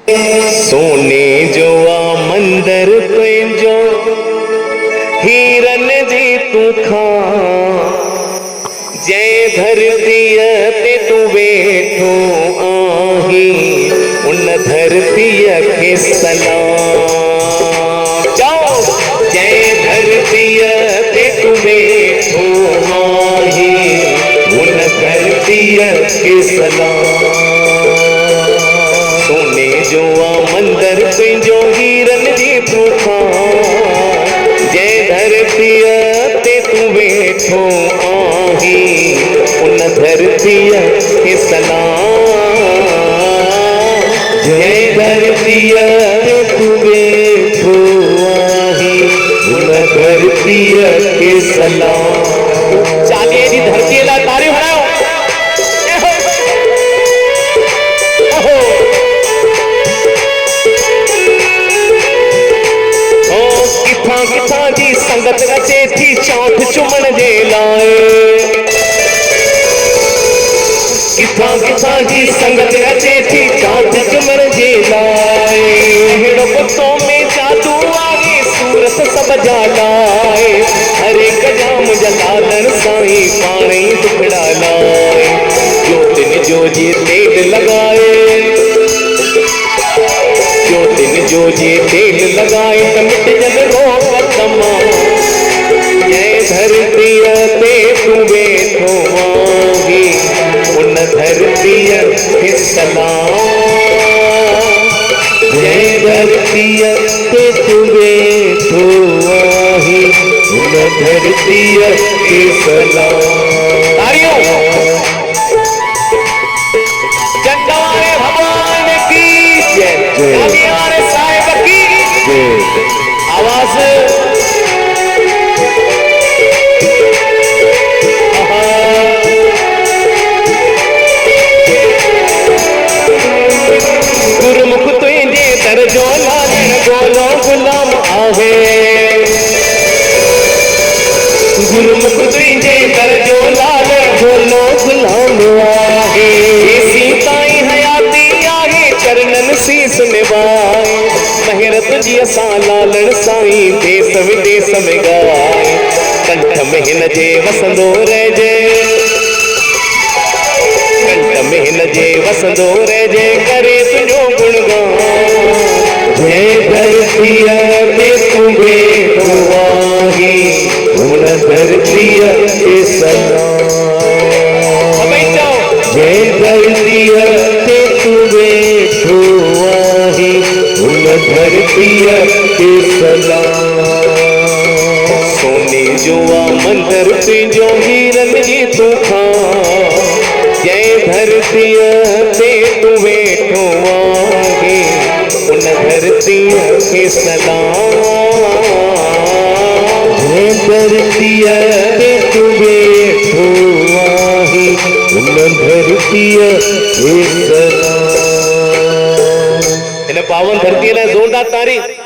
सोने जो आ मंदर पंहिंजो हीरन जी तू खां जंहिं धरतीअ ते तू वेठो आहीं उन धरतीअ खे सलाम चओ जंहिं धरतीअ ते तू वेठो आहीं उन धरतीअ खे सलाम सोने जो आ मंदर पंहिंजो हीरन जी तू खां जंहिं धरतीअ ते तू वेठो आहीं उन धरतीअ खे सलाम जंहिं धरतीअ ते तू वेठो आहीं उन धरतीअ खे सलाम चालीहे जी धरतीअ लाइ तारियूं हणायो किथां जी संगत अचे थी चौथ चुमण जे लाइ किथां जी संगत अचे थी चौथ चुमण जे लाइ अहिड़ो कुतो में जादू आहे सूरत सब जा लाइ हर एक जाम जलालण साईं पाण ई दुखड़ा लाइ ज्योतिन जो जी तेल लॻाए ज्योतिन जो जी तेल लगाए त मिटजन रोग तमाम जंहिं धरतीअ ते तू वेठो आहीं उन धरतीअ खे सलाम जंहिं धरतीअ ते तू वेठो आहीं उन धरतीअ खे सलाम तारियों चंदारे भगवान की जय कालियारे साहिब की जय आवाज गुरमुख तुझे दर जो लालण गोलो गुलाम आहे गुरमुख तुझे दर जो लालण गोलो गुलाम आहे सीताई हयाती आहे चरणन शीस निभाए महिरत जी असां लालण साईं देश विदेश में गाए कंठ में हिन जे वसंदो रहिजे कंठ में हिन जे वसंदो रहिजे करे तुंहिंजो गुणगान जंहिं धरतीअ ते तू वेठो आहीं उन धरतीअ खे सलाम जंहिं धरतीअ ते तू वेठो आहीं उन धरतीअ खे सलाम सोने जो आ मंदर पंहिंजो हीरन जी तू खां जंहिं धरतीअ ते तू वेठो आहीं उन धरतीअ खे सलाम जंहिं धरतीअ ते तू वेठो आहीं उन धरतीअ खे सलाम इन पावन धरतीअ लाइ ज़ोरदार तारीफ़